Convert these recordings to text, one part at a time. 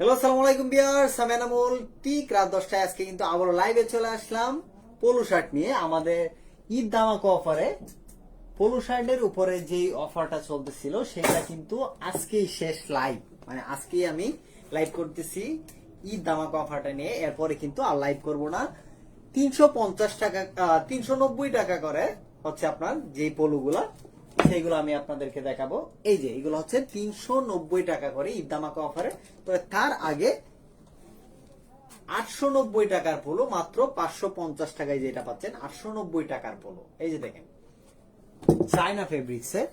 Hello, আসসালামু আলাইকুম viewers, আমি এনামুল। ঠিক রাত 10টায় আজকে কিন্তু আবার লাইভে চলে আসলাম পোলো শার্ট নিয়ে। আমাদের ঈদ ধামাকা অফারে পোলো শার্টের উপরে যে অফারটা চলতেছিল সেটা কিন্তু আজকেই শেষ লাইভ, মানে আজকেই আমি লাইভ করতেছি ঈদ ধামাকা অফারটা নিয়ে। এরপরে কিন্তু আর লাইভ করব না। 350 টাকা 390 টাকা করে হচ্ছে আপনার যে পোলোগুলা, সেইগুলো আমি আপনাদেরকে দেখাবো। এই যে এগুলো হচ্ছে 390 টাকা করে ঈদ ধামাকা অফারে। তবে তার আগে 890 টাকার পোলো মাত্র 550 টাকায় যেটা পাচ্ছেন, 890 টাকার পোলো। এই যে দেখেন, চায়না ফেব্রিক্স এর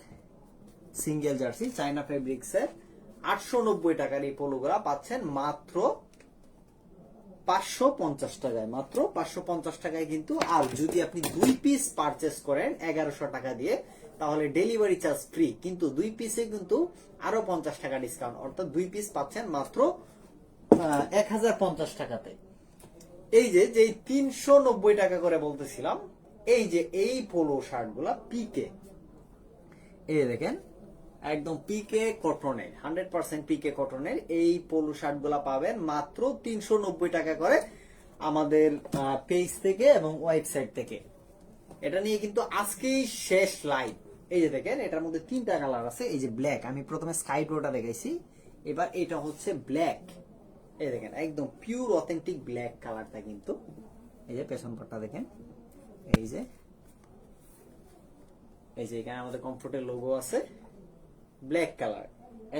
সিঙ্গেল জার্সি, চায়না ফেব্রিক্স এর 890 টাকার এই পোলোগুলা পাচ্ছেন মাত্র 550 টাকায়, মাত্র 550 টাকায় কিন্তু। আর যদি আপনি 2 পিস পারচেস করেন 1100 টাকা দিয়ে, তাহলে ডেলিভারি চার্জ ফ্রি, কিন্তু 2 পিসে কিন্তু আরো 50 টাকা ডিসকাউন্ট, অর্থাৎ 2 পিস পাচ্ছেন মাত্র 1050 টাকাতে। এই যে 390 টাকা করে বলতেছিলাম, এই যে এই পোলো শার্ট গুলা পিকে, এই দেখেন একদম পিকে কটনের, 100% পিকে কটনের এই পোলো শার্ট গুলা পাবেন মাত্র 390 টাকা করে আমাদের পেজ থেকে এবং ওয়েবসাইট থেকে। এটা নিয়ে কিন্তু আজকেই শেষ লাইভ। এই যে দেখেন, এটার মধ্যে 3টা কালার আছে। এই যে ব্ল্যাক, আমি প্রথমে স্কাই ব্লুটা দেখাইছি, এবার এটা হচ্ছে ব্ল্যাক। এই দেখেন একদম পিওর অথেন্টিক ব্ল্যাক কালারটা কিন্তু। এই যে পেছন পাটটা দেখেন, এই যে এখানে আমাদের কমফোর্টের লোগো আছে, ব্ল্যাক কালার।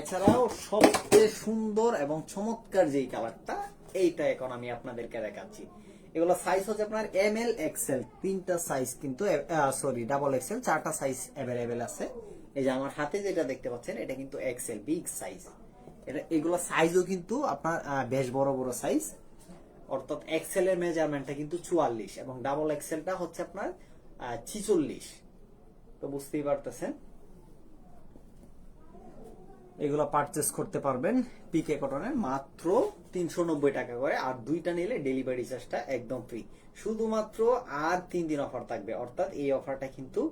এছাড়াও সবচেয়ে সুন্দর এবং চমৎকার যেই কালারটা, এইটা এখন আমি আপনাদেরকে দেখাচ্ছি। এগুলো সাইজ হচ্ছে আপনার এম এল এক্সেল, 3টা সাইজ কিন্তু, সরি ডাবল এক্সেল, 4টা সাইজ অ্যাভেলেবেল আছে। এই যে আমার হাতে যেটা দেখতে পাচ্ছেন, এটা কিন্তু এক্সেল, বিগ সাইজ। এগুলো সাইজও কিন্তু আপনার বেশ বড় বড় সাইজ, অর্থাৎ এক্সেল এর মেজারমেন্টটা কিন্তু 44 এবং ডাবল এক্সেলটা হচ্ছে আপনার 46। তো বুঝতেই পারতেছেন, এগুলো পারচেস করতে পারবেন পিকে কটনের মাত্র 390 টাকা করে। আর 2টা নিলে ডেলিভারি চার্জটা একদম ফ্রি। শুধুমাত্র আর 3 দিন অফার থাকবে, অর্থাৎ এই অফারটা কিন্তু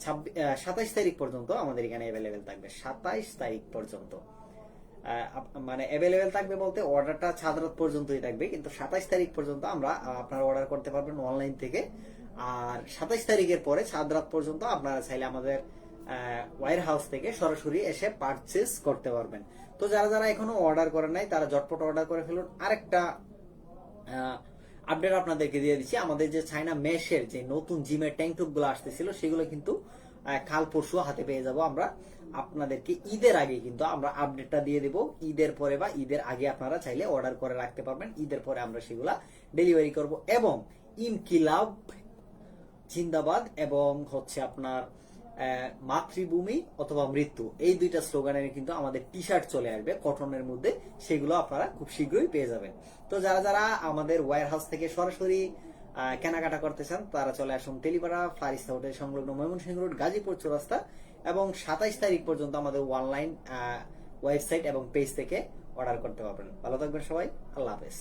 27 তারিখ পর্যন্ত আমাদের এখানে অ্যাভেলেবেল থাকবে। 27 তারিখ পর্যন্ত মানে অ্যাভেলেবেল থাকবে বলতে অর্ডারটা ছাদরাত পর্যন্তই থাকবে, কিন্তু 27 তারিখ পর্যন্ত আমরা আপনারা অর্ডার করতে পারবেন অনলাইন থেকে। আর 27 তারিখের পরে ছাদরাত পর্যন্ত আপনারা চাইলে আমাদের ওয়্যার হাউস থেকে সরাসরি এসে পারচেস করতে পারবেন। তো যারা যারা এখনো অর্ডার করেন নাই, তারা ঝটপট অর্ডার করে ফেলুন। আরেকটা আপডেট আপনাদেরকে দিয়ে দিচ্ছি, আমাদের যে চায়না মেশের যে নতুন জিমের ট্যাঙ্ক টুপ গুলো আসতেছিল, সেগুলো কিন্তু কাল পরশু হাতে পেয়ে যাব আমরা আপনাদেরকে। ঈদের আগে কিন্তু আমরা আপডেটটা দিয়ে দেব। ঈদের পরে বা ঈদের আগে আপনারা চাইলে অর্ডার করে রাখতে পারবেন। ঈদের পরে আমরা সেগুলা ডেলিভারি করব। এবং ইনকিলাব জিন্দাবাদ এবং হচ্ছে আপনার মাতৃভূমি অথবা মৃত্যু, এই 2টা স্লোগানের কিন্তু আমাদের টি শার্ট চলে আসবে কটনের মধ্যে, সেগুলো আপনারা খুব শীঘ্রই পেয়ে যাবেন। তো যারা যারা আমাদের ওয়্যার হাউস থেকে সরাসরি কেনাকাটা করতে চান, তারা চলে আসুন তেলিপাড়া ফারিস্তা হোটেল সংলগ্ন ময়মনসিংহ রোড, গাজীপুর চৌরাস্তা। এবং 27 তারিখ পর্যন্ত আমাদের অনলাইন ওয়েবসাইট এবং পেজ থেকে অর্ডার করতে পারবেন। ভালো থাকবেন সবাই, আল্লাহ হাফেজ।